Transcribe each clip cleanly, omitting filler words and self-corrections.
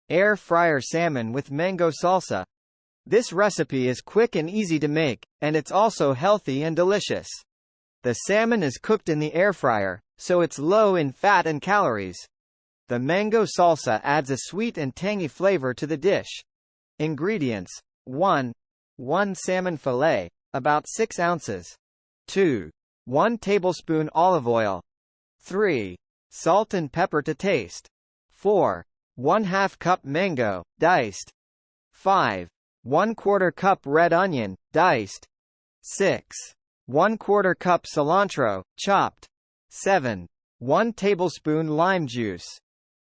Air fryer salmon with mango salsa. This recipe is quick and easy to make, and it's also healthy and delicious. The salmon is cooked in the air fryer, so it's low in fat and calories. The mango salsa adds a sweet and tangy flavor to the dish. Ingredients: 1 salmon fillet, about 6 ounces. 2 1 tablespoon olive oil. 3 salt and pepper to taste. 4 1/2 cup mango, diced. 5 1/4 cup red onion, diced. 6 1/4 cup cilantro, chopped. 7 1 tablespoon lime juice.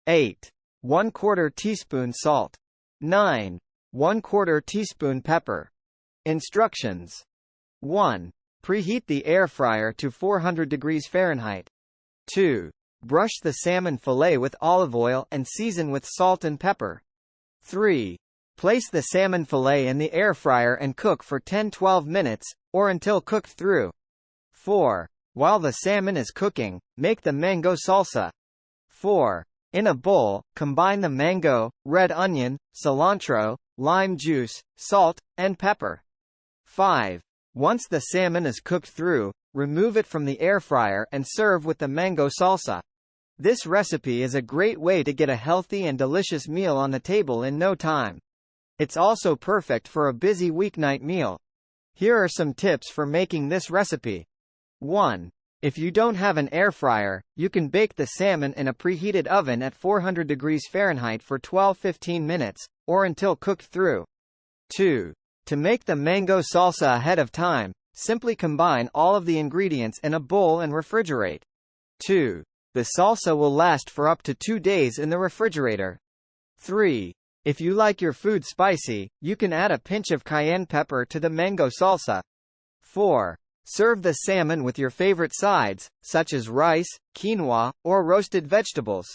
8 1/4 teaspoon salt. 9 1/4 teaspoon pepper. Instructions: 1. Preheat the air fryer to 400 degrees Fahrenheit. 2. Brush the salmon fillet with olive oil and season with salt and pepper. 3. Place the salmon fillet in the air fryer and cook for 10-12 minutes, or until cooked through. 4. While the salmon is cooking, make the mango salsa. 4. In a bowl, combine the mango, red onion, cilantro, lime juice, salt, and pepper. 5. Once the salmon is cooked through, remove it from the air fryer and serve with the mango salsa. This recipe is a great way to get a healthy and delicious meal on the table in no time. It's also perfect for a busy weeknight meal. Here are some tips for making this recipe. 1. If you don't have an air fryer, you can bake the salmon in a preheated oven at 400 degrees Fahrenheit for 12-15 minutes, or until cooked through. 2. To make the mango salsa ahead of time, simply combine all of the ingredients in a bowl and refrigerate. 2. The salsa will last for up to 2 days in the refrigerator. 3. If you like your food spicy, you can add a pinch of cayenne pepper to the mango salsa. 4. Serve the salmon with your favorite sides, such as rice, quinoa, or roasted vegetables.